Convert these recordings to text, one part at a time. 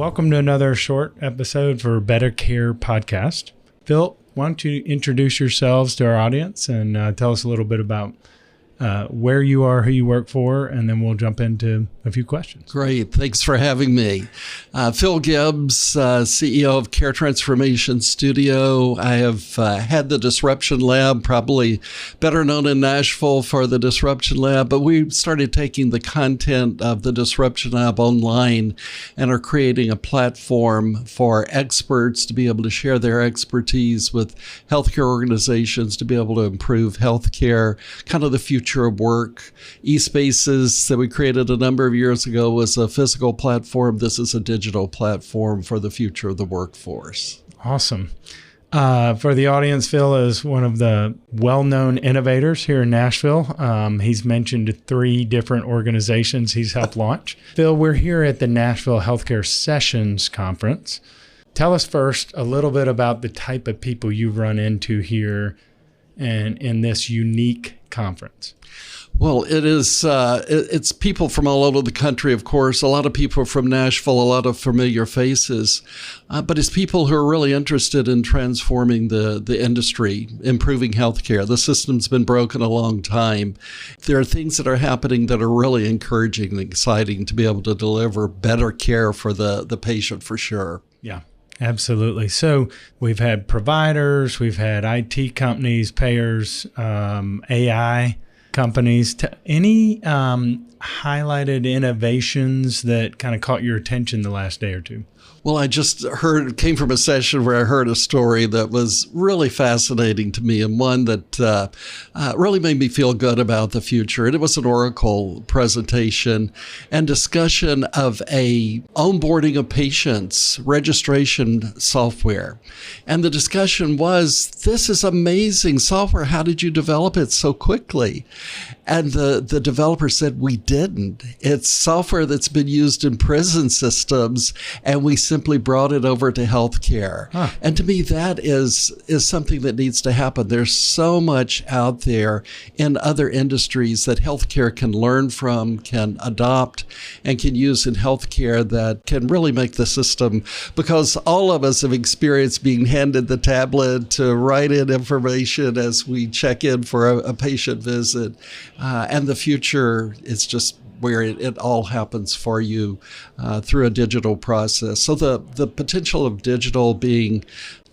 Welcome to another short episode for Better Care Podcast. Phil, why don't you introduce yourselves to our audience and tell us a little bit about where you are, who you work for, and then we'll jump into a few questions. Great. Thanks for having me. Phil Gibbs, CEO of Care Transformation Studio. I have had the Disruption Lab, probably better known in Nashville for the Disruption Lab, but we started taking the content of the Disruption Lab online and are creating a platform for experts to be able to share their expertise with healthcare organizations to be able to improve healthcare, kind of the future of work. eSpaces that we created a number of years ago was a physical platform. This is a digital platform for the future of the workforce. Awesome. For the audience, Phil is one of the well-known innovators here in Nashville. He's mentioned 3 different organizations he's helped launch. Phil, we're here at the Nashville Healthcare Sessions conference. Tell us first a little bit about the type of people you've run into here and in this unique conference. Well, it's people from all over the country, of course, a lot of people from Nashville, a lot of familiar faces, but it's people who are really interested in transforming the industry, improving healthcare. The system's been broken a long time. There are things that are happening that are really encouraging and exciting to be able to deliver better care for the patient for sure. Yeah. Absolutely. So we've had providers, we've had IT companies, payers, AI companies. Any highlighted innovations that kind of caught your attention the last day or two? Well, I just came from a session where I heard a story that was really fascinating to me and one that really made me feel good about the future. And it was an Oracle presentation and discussion of a onboarding of patients registration software. And the discussion was, this is amazing software. How did you develop it so quickly? And the developer said, we didn't. It's software that's been used in prison systems, and we simply brought it over to healthcare. Huh. And to me, that is something that needs to happen. There's so much out there in other industries that healthcare can learn from, can adopt, and can use in healthcare that can really make the system, because all of us have experienced being handed the tablet to write in information as we check in for a patient visit. And the future is just where it all happens for you through a digital process. So the potential of digital being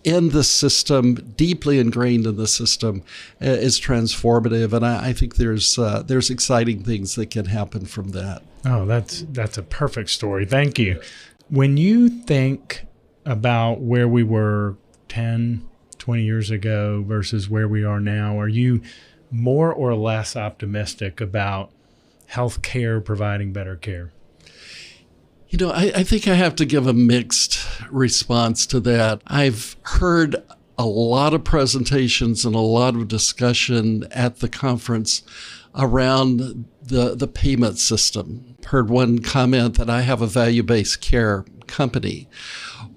in the system, deeply ingrained in the system, is transformative. And I think there's exciting things that can happen from that. Oh, that's a perfect story. Thank you. When you think about where we were 10, 20 years ago versus where we are now, are you more or less optimistic about healthcare providing better care? You know, I think I have to give a mixed response to that. I've heard a lot of presentations and a lot of discussion at the conference around the payment system. Heard one comment that I have a value-based care company.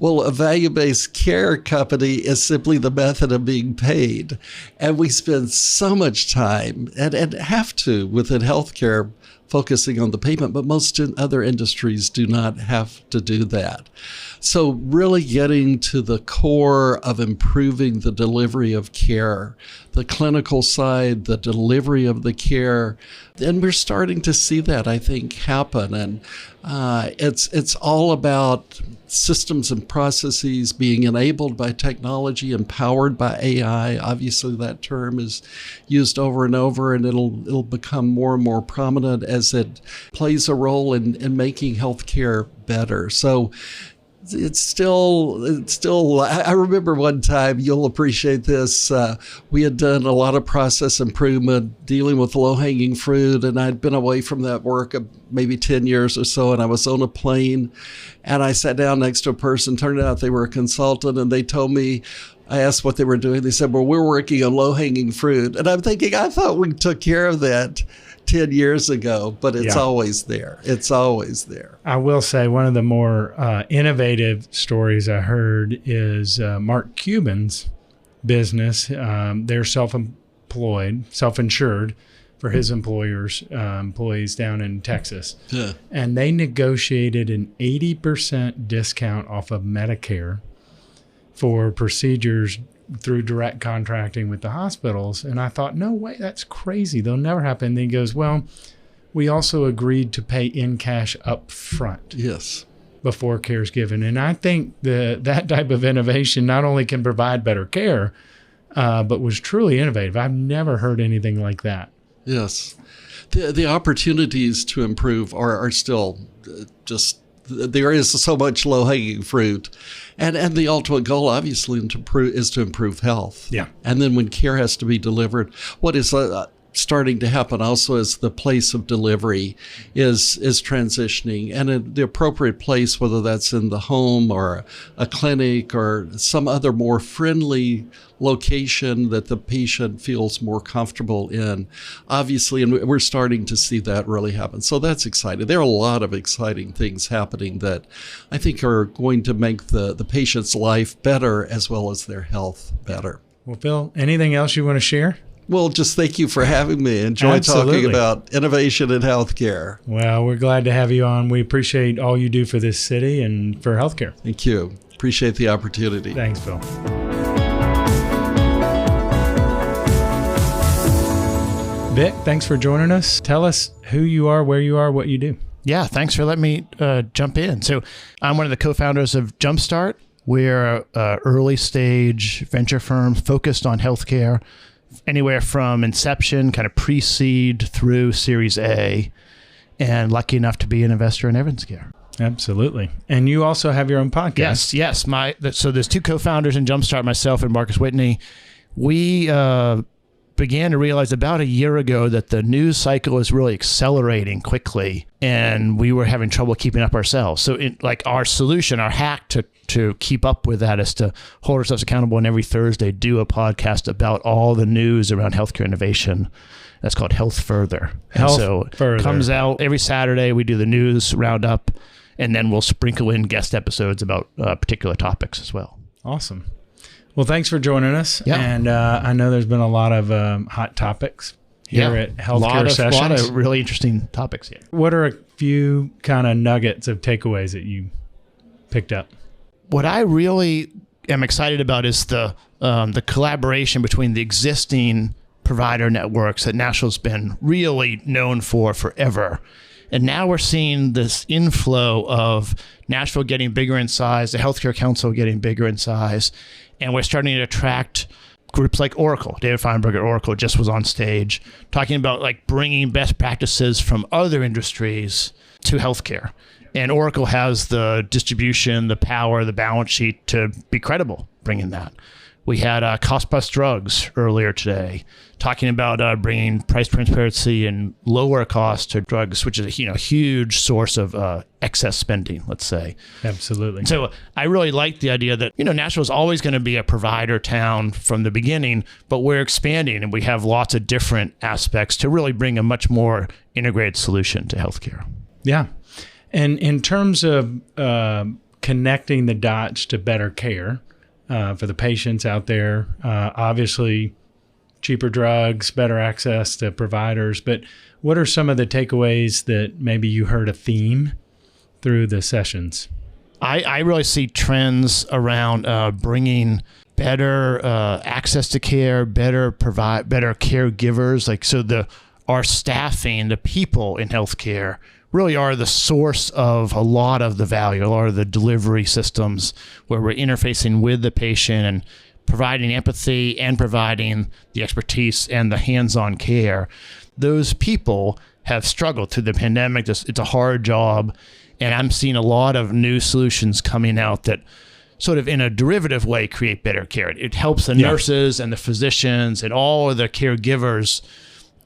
Well, a value-based care company is simply the method of being paid. And we spend so much time, and have to, within healthcare, focusing on the payment, but most other industries do not have to do that. So really getting to the core of improving the delivery of care, the clinical side, the delivery of the care, and we're starting to see that, I think, happen. And it's all about systems and processes being enabled by technology, empowered by AI. Obviously, that term is used over and over, and it'll become more and more prominent as it plays a role in making healthcare better. So it's still, I remember one time, you'll appreciate this, we had done a lot of process improvement, dealing with low-hanging fruit, and I'd been away from that work maybe 10 years or so, and I was on a plane, and I sat down next to a person. Turned out they were a consultant, and they told me, I asked what they were doing. They said, well, we're working on low-hanging fruit. And I'm thinking, I thought we took care of that 10 years ago, but it's always there. It's always there. I will say one of the more innovative stories I heard is Mark Cuban's business. They're self-employed, self-insured, for his employees down in Texas. Yeah. And they negotiated an 80% discount off of Medicare for procedures through direct contracting with the hospitals. And I thought, no way, that's crazy. They'll never happen. And he goes, well, we also agreed to pay in cash up front. Yes. Before care is given. And I think that type of innovation not only can provide better care, but was truly innovative. I've never heard anything like that. Yes. The opportunities to improve are still just, there is so much low-hanging fruit. And the ultimate goal, obviously, is to improve health. Yeah. And then when care has to be delivered, what is starting to happen also is the place of delivery is transitioning, and the appropriate place, whether that's in the home or a clinic or some other more friendly location that the patient feels more comfortable in, obviously, and we're starting to see that really happen. So that's exciting. There are a lot of exciting things happening that I think are going to make the patient's life better as well as their health better. Well, Phil, anything else you want to share? Well, just thank you for having me. Enjoy talking about innovation in healthcare. Well, we're glad to have you on. We appreciate all you do for this city and for healthcare. Thank you. Appreciate the opportunity. Thanks, Phil. Vic, thanks for joining us. Tell us who you are, where you are, what you do. Yeah, thanks for letting me jump in. So I'm one of the co-founders of Jumpstart. We're an early stage venture firm focused on healthcare, anywhere from inception, kind of pre-seed through Series A, and lucky enough to be an investor in EvidenceCare. Absolutely. And you also have your own podcast. Yes. So there's two co-founders in Jumpstart, myself and Marcus Whitney. We began to realize about a year ago that the news cycle is really accelerating quickly, and we were having trouble keeping up ourselves. So our solution, our hack to keep up with that is to hold ourselves accountable, and every Thursday do a podcast about all the news around healthcare innovation. That's called Health Further. It comes out every Saturday. We do the news roundup, and then we'll sprinkle in guest episodes about particular topics as well. Awesome. Well, thanks for joining us. Yeah. And I know there's been a lot of hot topics here at Healthcare Sessions. A lot of really interesting topics here. What are a few kind of nuggets of takeaways that you picked up? What I really am excited about is the collaboration between the existing provider networks that Nashville's been really known for forever. And now we're seeing this inflow of Nashville getting bigger in size, the Healthcare Council getting bigger in size, and we're starting to attract groups like Oracle. David Feinberg at Oracle just was on stage talking about bringing best practices from other industries to healthcare. And Oracle has the distribution, the power, the balance sheet to be credible bringing that. We had Cost Plus Drugs earlier today talking about bringing price transparency and lower cost to drugs, which is a huge source of excess spending, let's say. Absolutely. So I really like the idea that Nashville is always going to be a provider town from the beginning, but we're expanding and we have lots of different aspects to really bring a much more integrated solution to healthcare. Yeah. And in terms of connecting the dots to better care for the patients out there, obviously cheaper drugs, better access to providers. But what are some of the takeaways that maybe you heard a theme through the sessions? I really see trends around bringing better access to care, better caregivers. Our staffing, the people in healthcare really are the source of a lot of the value, a lot of the delivery systems where we're interfacing with the patient and providing empathy and providing the expertise and the hands-on care. Those people have struggled through the pandemic. It's a hard job, and I'm seeing a lot of new solutions coming out that sort of in a derivative way create better care. It helps the nurses and the physicians and all of the caregivers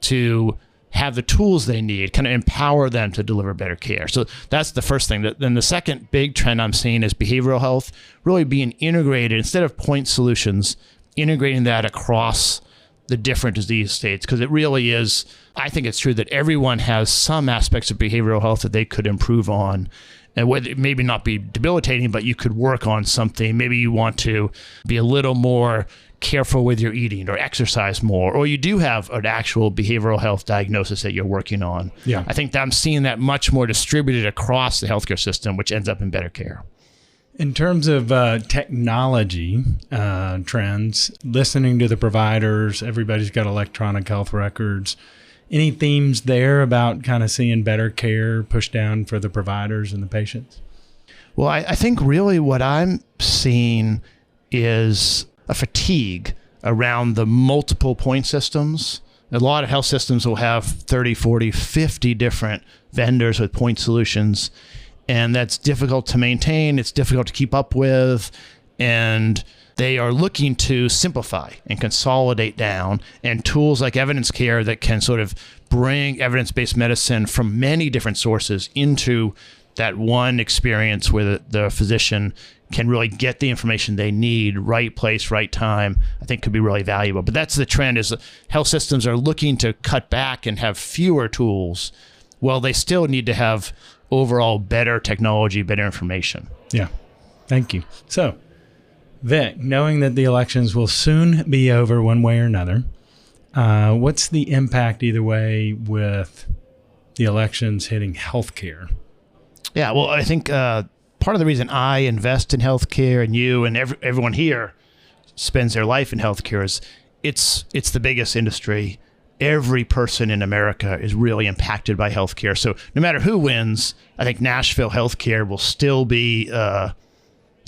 to have the tools they need, kind of empower them to deliver better care. So that's the first thing. Then the second big trend I'm seeing is behavioral health really being integrated instead of point solutions, integrating that across the different disease states. Because it really is, I think it's true that everyone has some aspects of behavioral health that they could improve on. and maybe not be debilitating, but you could work on something. Maybe you want to be a little more careful with your eating or exercise more, or you do have an actual behavioral health diagnosis that you're working on. Yeah. I think that I'm seeing that much more distributed across the healthcare system, which ends up in better care. In terms of technology trends, listening to the providers, everybody's got electronic health records. Any themes there about kind of seeing better care pushed down for the providers and the patients? Well, I think really what I'm seeing is a fatigue around the multiple point systems. A lot of health systems will have 30, 40, 50 different vendors with point solutions, and that's difficult to maintain. It's difficult to keep up with, and they are looking to simplify and consolidate down, and tools like EvidenceCare that can sort of bring evidence-based medicine from many different sources into that one experience where the physician can really get the information they need, right place, right time, I think could be really valuable. But that's the trend, is health systems are looking to cut back and have fewer tools. Well, they still need to have overall better technology, better information. Yeah, thank you. So, Vic, knowing that the elections will soon be over one way or another, what's the impact either way with the elections hitting healthcare? Yeah, well, I think part of the reason I invest in healthcare, and you and everyone here spends their life in healthcare, is it's the biggest industry. Every person in America is really impacted by healthcare. So no matter who wins, I think Nashville Healthcare will still be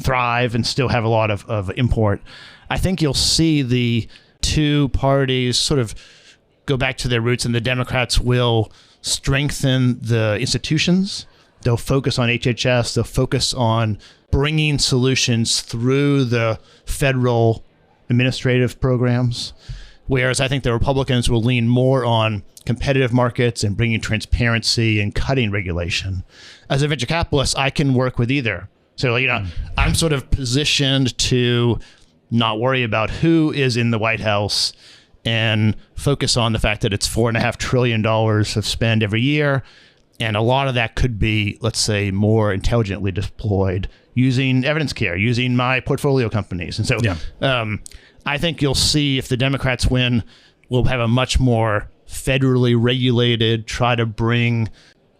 thrive and still have a lot of import. I think you'll see the two parties sort of go back to their roots, and the Democrats will strengthen the institutions. They'll focus on HHS. They'll focus on bringing solutions through the federal administrative programs. Whereas I think the Republicans will lean more on competitive markets and bringing transparency and cutting regulation. As a venture capitalist, I can work with either. So, I'm sort of positioned to not worry about who is in the White House and focus on the fact that it's $4.5 trillion of spend every year. And a lot of that could be, let's say, more intelligently deployed using EvidenceCare, using my portfolio companies. And so I think you'll see, if the Democrats win, we'll have a much more federally regulated, try to bring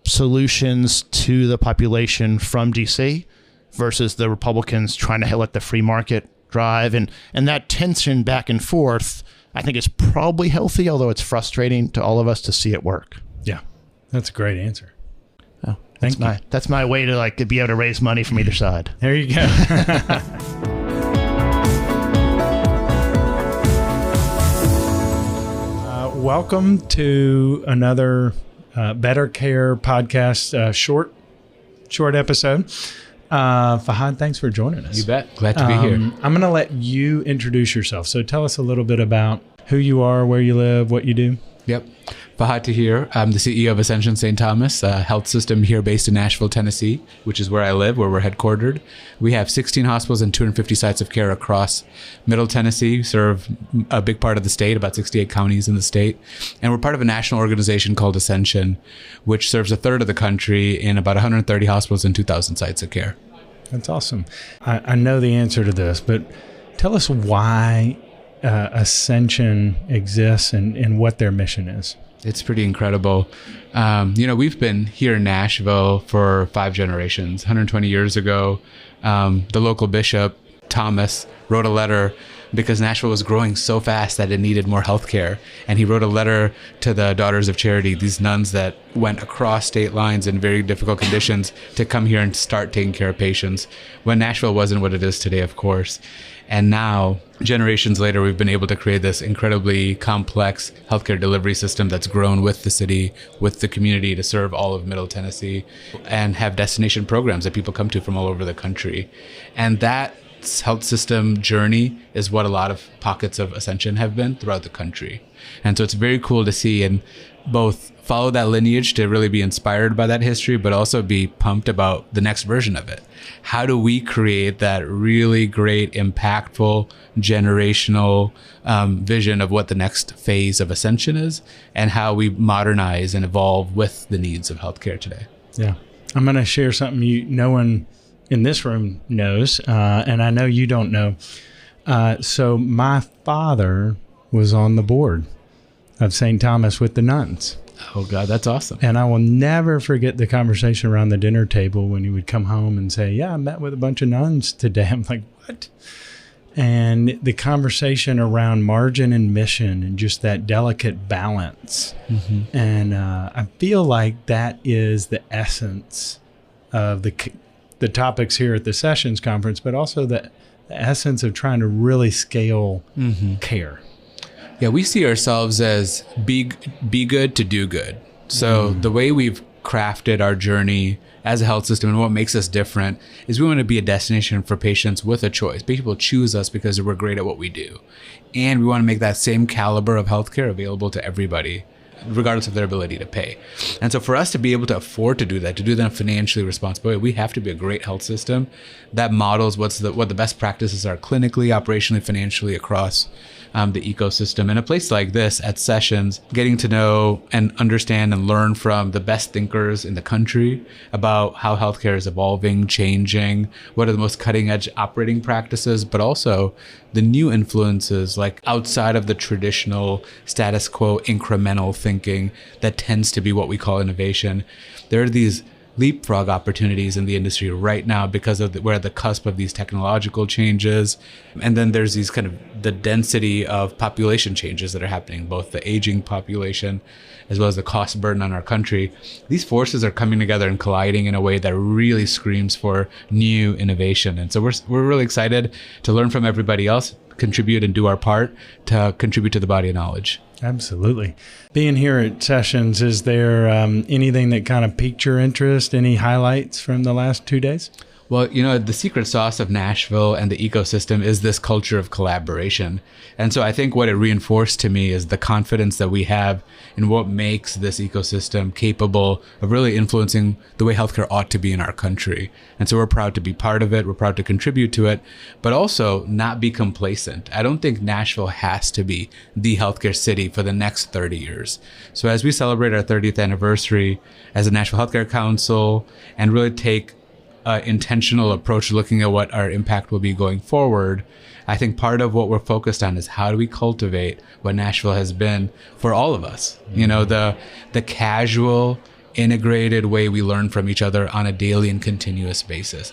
solutions to the population from DC, versus the Republicans trying to let the free market drive. And that tension back and forth, I think, is probably healthy, although it's frustrating to all of us to see it work. Yeah, that's a great answer. Oh, that's my way to be able to raise money from either side. There you go. Welcome to another Better Care podcast, short episode. Fahad, thanks for joining us. You bet. Glad to be here. I'm going to let you introduce yourself. So tell us a little bit about who you are, where you live, what you do. Yep. Fahad Tahir. I'm the CEO of Ascension St. Thomas, a health system here based in Nashville, Tennessee, which is where I live, where we're headquartered. We have 16 hospitals and 250 sites of care across Middle Tennessee, serve a big part of the state, about 68 counties in the state. And we're part of a national organization called Ascension, which serves a third of the country in about 130 hospitals and 2,000 sites of care. That's awesome. I know the answer to this, but tell us why Ascension exists and what their mission is. It's pretty incredible. We've been here in Nashville for 5 generations. 120 years ago, the local bishop, Thomas, wrote a letter because Nashville was growing so fast that it needed more healthcare. And he wrote a letter to the Daughters of Charity, these nuns that went across state lines in very difficult conditions to come here and start taking care of patients, when Nashville wasn't what it is today, of course. And now, generations later, we've been able to create this incredibly complex healthcare delivery system that's grown with the city, with the community, to serve all of Middle Tennessee, and have destination programs that people come to from all over the country. And that health system journey is what a lot of pockets of Ascension have been throughout the country. And so it's very cool to see and both follow that lineage, to really be inspired by that history, but also be pumped about the next version of it. How do we create that really great, impactful, generational vision of what the next phase of Ascension is, and how we modernize and evolve with the needs of healthcare today? Yeah. I'm going to share something no one in this room knows, and I know you don't know. So my father was on the board of St. Thomas with the nuns. Oh, God, that's awesome. And I will never forget the conversation around the dinner table when he would come home and say, yeah, I met with a bunch of nuns today. I'm like, what? And the conversation around margin and mission and just that delicate balance. Mm-hmm. And I feel like that is the essence of the topics here at the Sessions Conference, but also the essence of trying to really scale care. Yeah, we see ourselves as be good to do good. So the way we've crafted our journey as a health system and what makes us different is we want to be a destination for patients with a choice. People choose us because we're great at what we do. And we want to make that same caliber of healthcare available to everybody, regardless of their ability to pay. And so for us to be able to afford to do that in a financially responsible way, we have to be a great health system that models what the best practices are clinically, operationally, financially across the ecosystem. In a place like this at Sessions, getting to know and understand and learn from the best thinkers in the country about how healthcare is evolving, changing, what are the most cutting edge operating practices, but also the new influences like outside of the traditional status quo incremental thinking that tends to be what we call innovation. There are these leapfrog opportunities in the industry right now because of we're at the cusp of these technological changes. And then there's these kind of the density of population changes that are happening, both the aging population as well as the cost burden on our country. These forces are coming together and colliding in a way that really screams for new innovation. And so we're really excited to learn from everybody else, contribute and do our part to contribute to the body of knowledge. Absolutely. Being here at Sessions, is there anything that kind of piqued your interest? Any highlights from the last 2 days? Well, the secret sauce of Nashville and the ecosystem is this culture of collaboration. And so I think what it reinforced to me is the confidence that we have in what makes this ecosystem capable of really influencing the way healthcare ought to be in our country. And so we're proud to be part of it. We're proud to contribute to it, but also not be complacent. I don't think Nashville has to be the healthcare city for the next 30 years. So as we celebrate our 30th anniversary as a Nashville Healthcare Council and really take intentional approach looking at what our impact will be going forward, I think part of what we're focused on is how do we cultivate what Nashville has been for all of us. The casual, integrated way we learn from each other on a daily and continuous basis.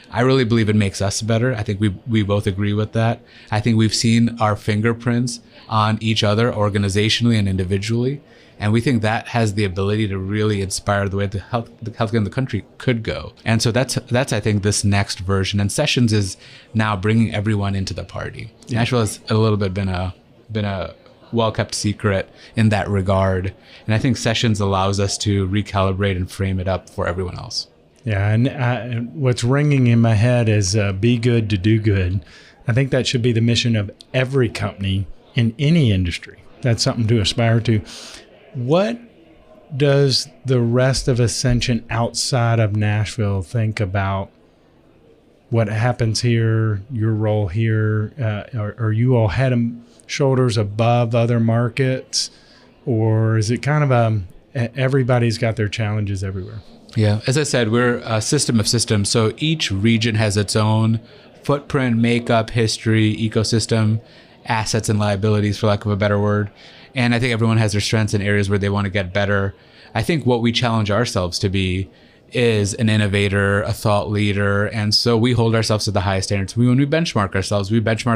I really believe it makes us better. I think we both agree with that. I think we've seen our fingerprints on each other organizationally and individually. And we think that has the ability to really inspire the way the healthcare in the country could go. And so that's I think this next version. And Sessions is now bringing everyone into the party. Yeah. Nashville has a little bit been a well-kept secret in that regard. And I think Sessions allows us to recalibrate and frame it up for everyone else. Yeah, and what's ringing in my head is be good to do good. I think that should be the mission of every company in any industry. That's something to aspire to. What does the rest of Ascension outside of Nashville think about what happens here, your role here? Are you all head and shoulders above other markets? Or is it kind of everybody's got their challenges everywhere? Yeah, as I said, we're a system of systems. So each region has its own footprint, makeup, history, ecosystem, assets and liabilities, for lack of a better word. And I think everyone has their strengths and areas where they want to get better. I think what we challenge ourselves to be is an innovator, a thought leader. And so we hold ourselves to the highest standards. When we benchmark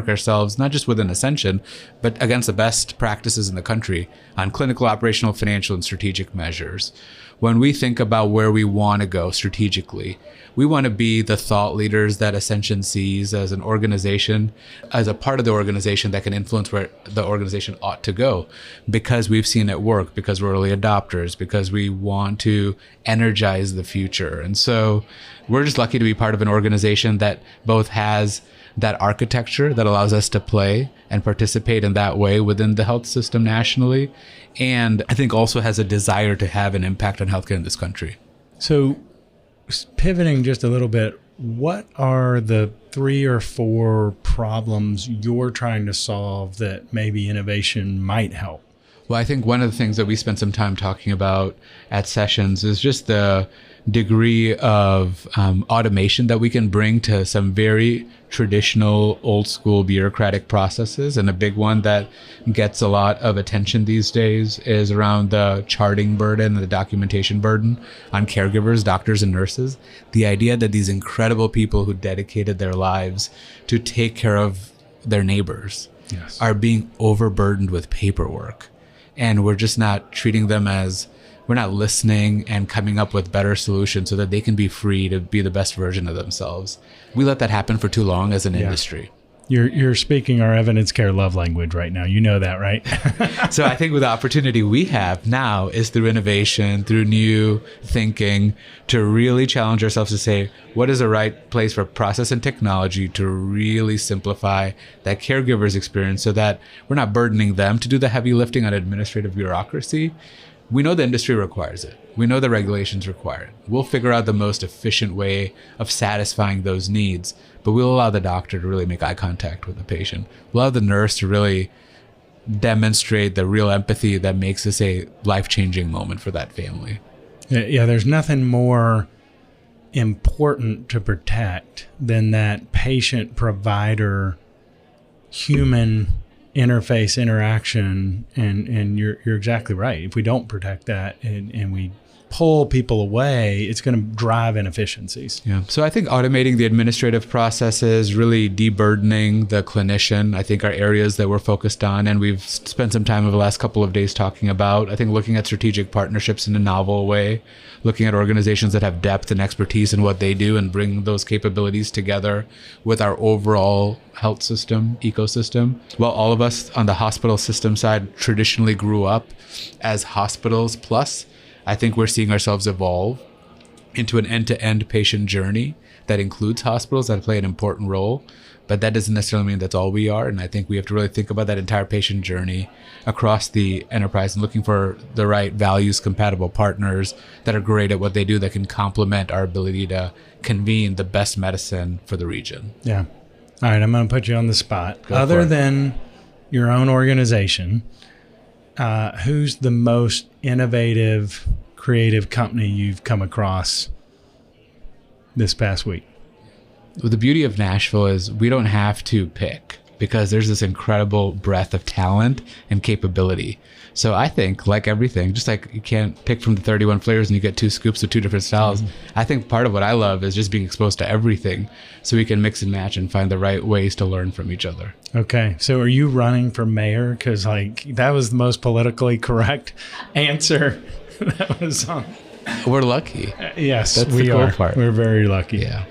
ourselves not just within Ascension, but against the best practices in the country on clinical, operational, financial, and strategic measures. When we think about where we want to go strategically, we want to be the thought leaders that Ascension sees as an organization, as a part of the organization that can influence where the organization ought to go, because we've seen it work, because we're early adopters, because we want to energize the future. And so we're just lucky to be part of an organization that both has that architecture that allows us to play and participate in that way within the health system nationally, and I think also has a desire to have an impact on healthcare in this country. So pivoting just a little bit, what are the 3 or 4 problems you're trying to solve that maybe innovation might help? Well, I think one of the things that we spent some time talking about at Sessions is just the degree of automation that we can bring to some very traditional, old school bureaucratic processes. And a big one that gets a lot of attention these days is around the charting burden and the documentation burden on caregivers, doctors, and nurses. The idea that these incredible people who dedicated their lives to take care of their neighbors are being overburdened with paperwork. And we're just not treating them as, we're not listening and coming up with better solutions so that they can be free to be the best version of themselves. We let that happen for too long as an industry. You're speaking our EvidenceCare love language right now. You know that, right? So I think with the opportunity we have now is through innovation, through new thinking, to really challenge ourselves to say, what is the right place for process and technology to really simplify that caregiver's experience so that we're not burdening them to do the heavy lifting on administrative bureaucracy. We know the industry requires it. We know the regulations require it. We'll figure out the most efficient way of satisfying those needs, but we'll allow the doctor to really make eye contact with the patient. We'll allow the nurse to really demonstrate the real empathy that makes this a life-changing moment for that family. Yeah, there's nothing more important to protect than that patient-provider human interface interaction, and you're exactly right. If we don't protect that and we pull people away, it's going to drive inefficiencies. Yeah. So I think automating the administrative processes, really deburdening the clinician, I think are areas that we're focused on. And we've spent some time over the last couple of days talking about, I think, looking at strategic partnerships in a novel way, looking at organizations that have depth and expertise in what they do and bring those capabilities together with our overall health system, ecosystem. Well, all of us on the hospital system side traditionally grew up as hospitals plus. I think we're seeing ourselves evolve into an end-to-end patient journey that includes hospitals that play an important role, but that doesn't necessarily mean that's all we are. And I think we have to really think about that entire patient journey across the enterprise and looking for the right values-compatible partners that are great at what they do that can complement our ability to convene the best medicine for the region. Yeah. All right, I'm going to put you on the spot. Other than your own organization, who's the most innovative, creative company you've come across this past week? Well, the beauty of Nashville is we don't have to pick because there's this incredible breadth of talent and capability. So I think, like everything, just like you can't pick from the 31 flavors and you get 2 scoops of 2 different styles, I think part of what I love is just being exposed to everything so we can mix and match and find the right ways to learn from each other. Okay. So are you running for mayor? Because that was the most politically correct answer that was on. We're lucky. Yes, that's we the cool are. part. We're very lucky. Yeah.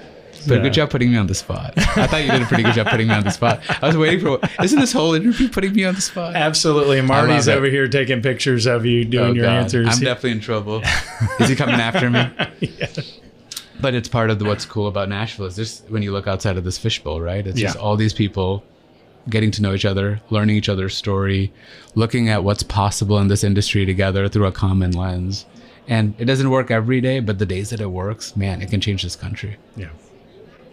But good job putting me on the spot. I thought you did a pretty good job putting me on the spot. I was waiting for, isn't this whole interview putting me on the spot? Absolutely. Marty's over here taking pictures of you doing your answers. I'm definitely in trouble. Is he coming after me? Yeah. But it's part of what's cool about Nashville is just when you look outside of this fishbowl, right? It's just all these people getting to know each other, learning each other's story, looking at what's possible in this industry together through a common lens. And it doesn't work every day, but the days that it works, man, it can change this country. Yeah.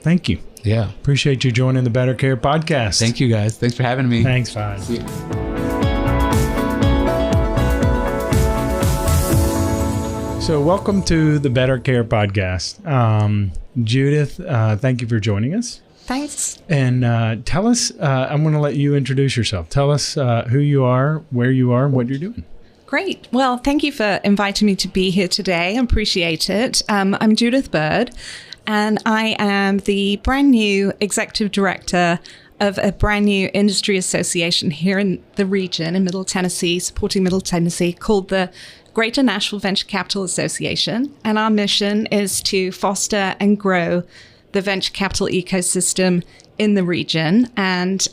Thank you. Yeah. Appreciate you joining the Better Care podcast. Thank you, guys. Thanks for having me. Thanks, Fahad. See you. So welcome to the Better Care podcast. Judith, thank you for joining us. Thanks. And tell us, I'm going to let you introduce yourself. Tell us who you are, where you are, and what you're doing. Great. Well, thank you for inviting me to be here today. I appreciate it. I'm Judith Byrd, and I am the brand new executive director of a brand new industry association here in the region in Middle Tennessee, supporting Middle Tennessee, called the Greater Nashville Venture Capital Association. And our mission is to foster and grow the venture capital ecosystem in the region and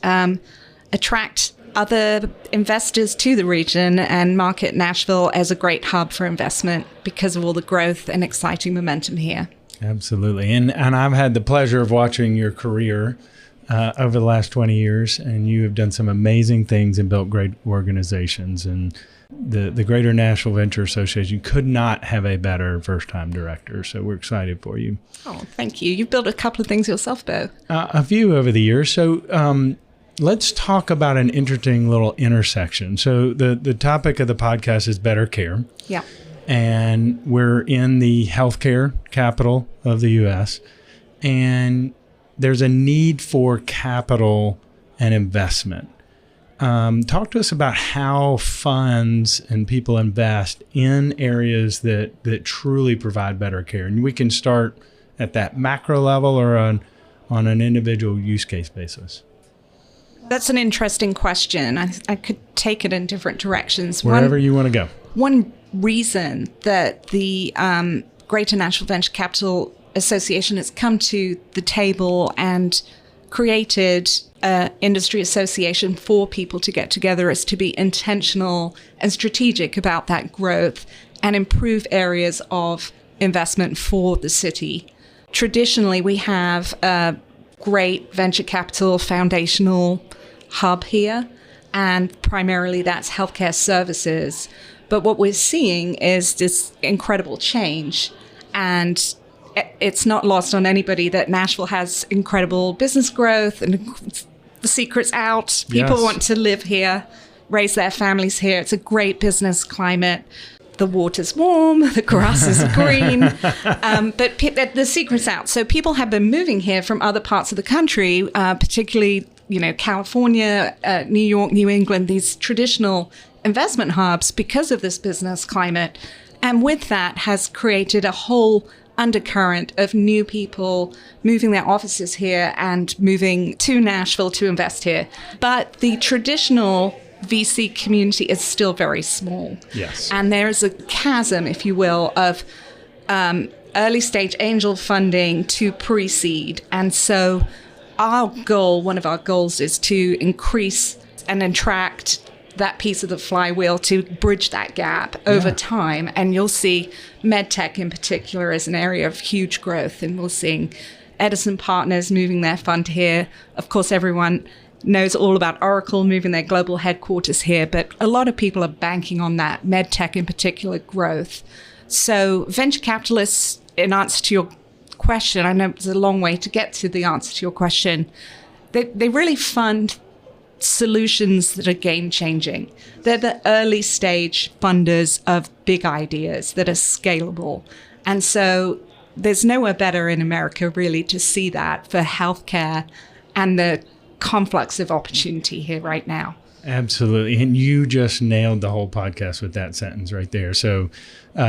attract other investors to the region and market Nashville as a great hub for investment because of all the growth and exciting momentum here. Absolutely. And I've had the pleasure of watching your career over the last 20 years, and you have done some amazing things and built great organizations. And the Greater Nashville Venture Association could not have a better first-time director. So we're excited for you. Oh, thank you. You've built a couple of things yourself, Bo. A few over the years. So let's talk about an interesting little intersection. So the topic of the podcast is better care. Yeah. and we're in the healthcare capital of the U.S., and there's a need for capital and investment. Talk to us about how funds and people invest in areas that truly provide better care. And we can start at that macro level or on an individual use case basis. That's an interesting question. I could take it in different directions. Wherever you want to go. One reason that the Greater Nashville Venture Capital Association has come to the table and created an industry association for people to get together is to be intentional and strategic about that growth and improve areas of investment for the city. Traditionally, we have a great venture capital foundational hub here, and primarily that's healthcare services. But what we're seeing is this incredible change, and it's not lost on anybody that Nashville has incredible business growth, and the secret's out. People want to live here, raise their families here. It's a great business climate. The water's warm, the grass is green, but the secret's out. So people have been moving here from other parts of the country, particularly, California, New York, New England, these traditional investment hubs because of this business climate. And with that has created a whole undercurrent of new people moving their offices here and moving to Nashville to invest here. But the traditional VC community is still very small. Yes. And there is a chasm, if you will, of early stage angel funding to pre-seed. And so one of our goals is to increase and attract that piece of the flywheel to bridge that gap over time. And you'll see medtech in particular as an area of huge growth. And we're seeing Edison Partners moving their fund here. Of course, everyone knows all about Oracle moving their global headquarters here, but a lot of people are banking on that medtech in particular growth. So venture capitalists, in answer to your question, I know it's a long way to get to the answer to your question, they really fund solutions that are game-changing. They're the early stage funders of big ideas that are scalable. And so there's nowhere better in America really to see that for healthcare and the conflux of opportunity here right now. Absolutely. And you just nailed the whole podcast with that sentence right there. So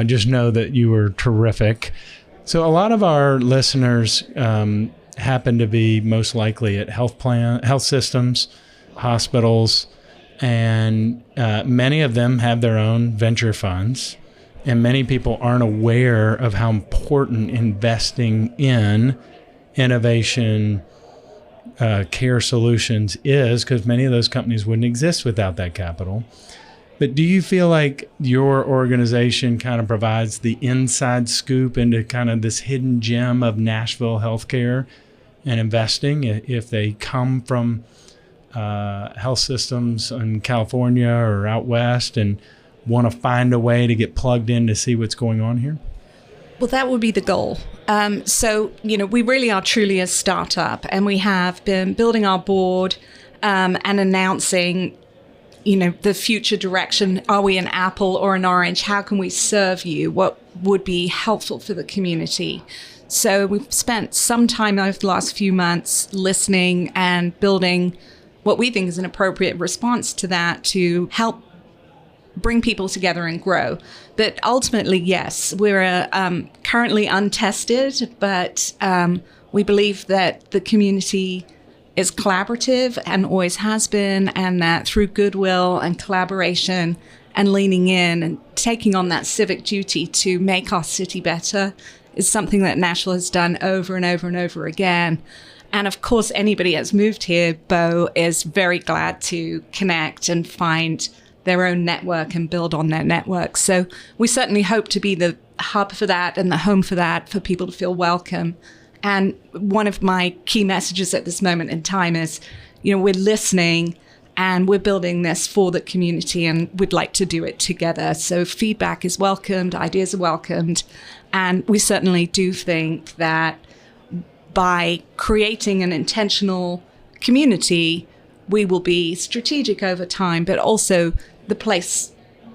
just know that you were terrific. So a lot of our listeners happen to be most likely at health systems, hospitals, and many of them have their own venture funds. And many people aren't aware of how important investing in innovation care solutions is, because many of those companies wouldn't exist without that capital. But do you feel like your organization kind of provides the inside scoop into kind of this hidden gem of Nashville healthcare and investing, if they come from health systems in California or out west and want to find a way to get plugged in to see what's going on here? Well, that would be the goal. So, we really are truly a startup, and we have been building our board and announcing, the future direction. Are we an apple or an orange? How can we serve you? What would be helpful for the community? So we've spent some time over the last few months listening and building what we think is an appropriate response to that to help bring people together and grow. But ultimately, yes, we're currently untested, but we believe that the community is collaborative and always has been, and that through goodwill and collaboration and leaning in and taking on that civic duty to make our city better is something that Nashville has done over and over and over again. And of course, anybody that's moved here, Bo, is very glad to connect and find their own network and build on their network. So we certainly hope to be the hub for that and the home for that, for people to feel welcome. And one of my key messages at this moment in time is, we're listening and we're building this for the community, and we'd like to do it together. So feedback is welcomed, ideas are welcomed. And we certainly do think that by creating an intentional community, we will be strategic over time, but also the place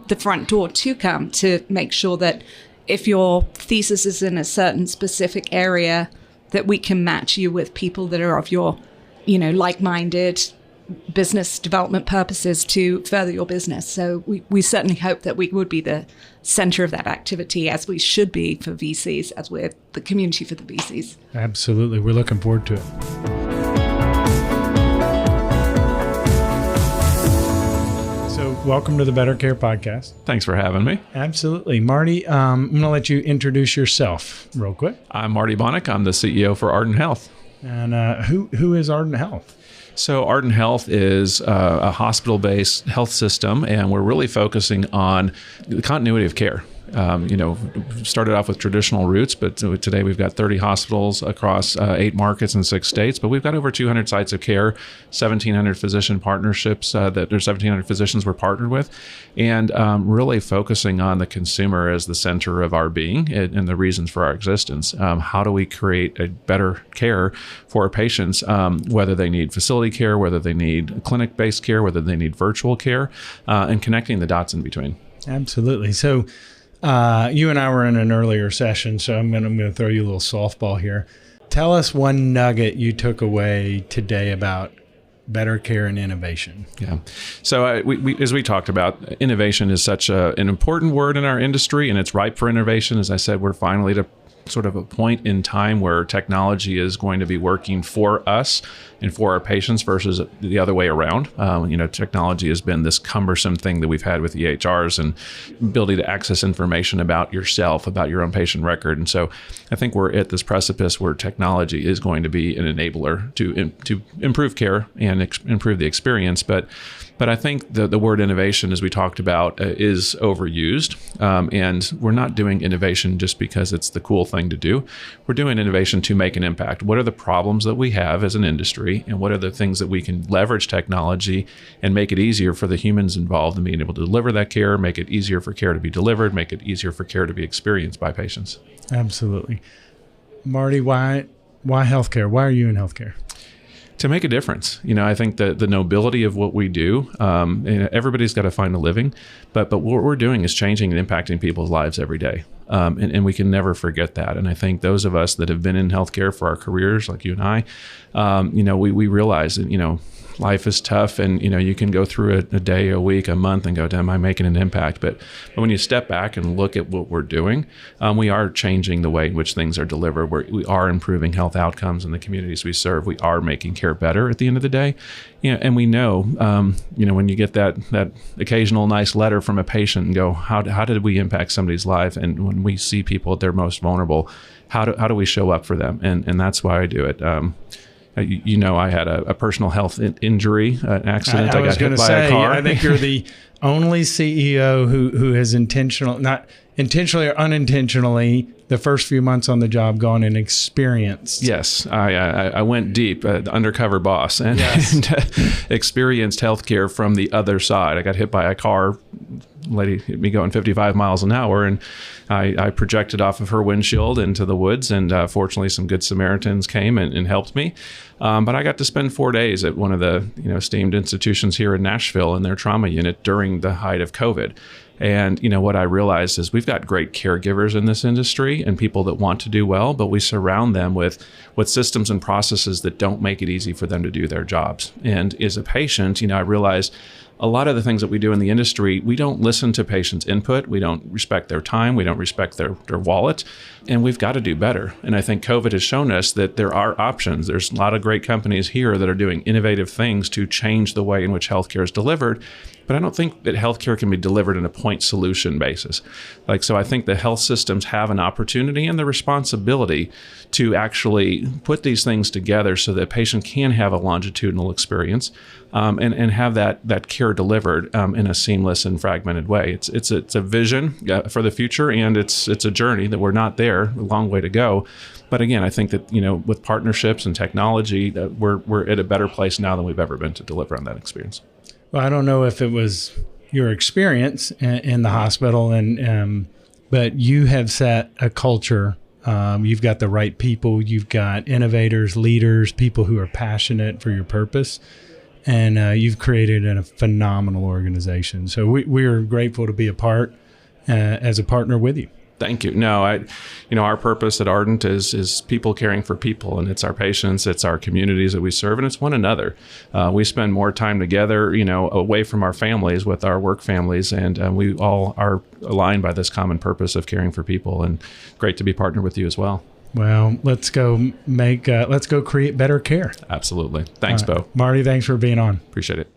the front door to come, to make sure that if your thesis is in a certain specific area, that we can match you with people that are of your, like-minded business development purposes to further your business. So we certainly hope that we would be the center of that activity, as we should be for VCs, as we're the community for the VCs. Absolutely. We're looking forward to it. So welcome to the Better Care Podcast. Thanks for having me. Absolutely. Marty, I'm going to let you introduce yourself real quick. I'm Marty Bonick. I'm the CEO for Ardent Health. And who is Ardent Health? So Ardent Health is a hospital-based health system, and we're really focusing on the continuity of care. Started off with traditional roots, but today we've got 30 hospitals across 8 markets in 6 states, but we've got over 200 sites of care, 1,700 physician partnerships that there's 1,700 physicians we're partnered with, and really focusing on the consumer as the center of our being and the reasons for our existence. How do we create a better care for our patients, whether they need facility care, whether they need clinic-based care, whether they need virtual care, and connecting the dots in between. Absolutely. So you and I were in an earlier session, so I'm going to throw you a little softball here. Tell us one nugget you took away today about better care and innovation. Yeah. So we as we talked about, innovation is such an important word in our industry, and it's ripe for innovation. As I said, we're finally at a sort of a point in time where technology is going to be working for us and for our patients versus the other way around. Technology has been this cumbersome thing that we've had with EHRs and ability to access information about yourself, about your own patient record. And so I think we're at this precipice where technology is going to be an enabler to improve care and improve the experience. But I think the word innovation, as we talked about, is overused. And we're not doing innovation just because it's the cool thing to do. We're doing innovation to make an impact. What are the problems that we have as an industry, and what are the things that we can leverage technology and make it easier for the humans involved in being able to deliver that care, make it easier for care to be delivered, make it easier for care to be experienced by patients. Absolutely. Marty, why healthcare? Why are you in healthcare? To make a difference. I think the nobility of what we do, everybody's got to find a living, but what we're doing is changing and impacting people's lives every day. And we can never forget that. And I think those of us that have been in healthcare for our careers, like you and I, we realize that, life is tough, and you can go through a day, a week, a month, and go, "Damn, I'm making an impact." But when you step back and look at what we're doing, we are changing the way in which things are delivered. We are improving health outcomes in the communities we serve. We are making care better at the end of the day. And we know, when you get that occasional nice letter from a patient and go, "How did we impact somebody's life?" And when we see people at their most vulnerable, how do we show up for them? And that's why I do it. I had a personal health injury, an accident. I got hit by a car. I think you're the only CEO who has not intentionally or unintentionally, the first few months on the job, gone and experienced. Yes, I went deep, the undercover boss, and experienced healthcare from the other side. I got hit by a car. Lady hit me going 55 miles an hour, and I projected off of her windshield into the woods, and fortunately some good Samaritans came and helped me. But I got to spend 4 days at one of the esteemed institutions here in Nashville in their trauma unit during the height of COVID. And what I realized is we've got great caregivers in this industry and people that want to do well, but we surround them with systems and processes that don't make it easy for them to do their jobs. And as a patient, I realized a lot of the things that we do in the industry, we don't listen to patients' input. We don't respect their time. We don't respect their wallet. And we've got to do better. And I think COVID has shown us that there are options. There's a lot of great companies here that are doing innovative things to change the way in which healthcare is delivered. But I don't think that healthcare can be delivered in a point solution basis. So I think the health systems have an opportunity and the responsibility to actually put these things together so that a patient can have a longitudinal experience and have that care delivered in a seamless and fragmented way. It's a vision for the future, and it's a journey that we're not there, a long way to go. But again, I think that with partnerships and technology, we're at a better place now than we've ever been to deliver on that experience. Well, I don't know if it was your experience in the hospital, but you have set a culture. You've got the right people. You've got innovators, leaders, people who are passionate for your purpose. and you've created a phenomenal organization. So we are grateful to be a part as a partner with you. Thank you. No, our purpose at Ardent is people caring for people, and it's our patients, it's our communities that we serve, and it's one another. We spend more time together, away from our families with our work families, and we all are aligned by this common purpose of caring for people. And great to be partnered with you as well. Well, let's go create better care. Absolutely. Thanks, Bo. Marty, thanks for being on. Appreciate it.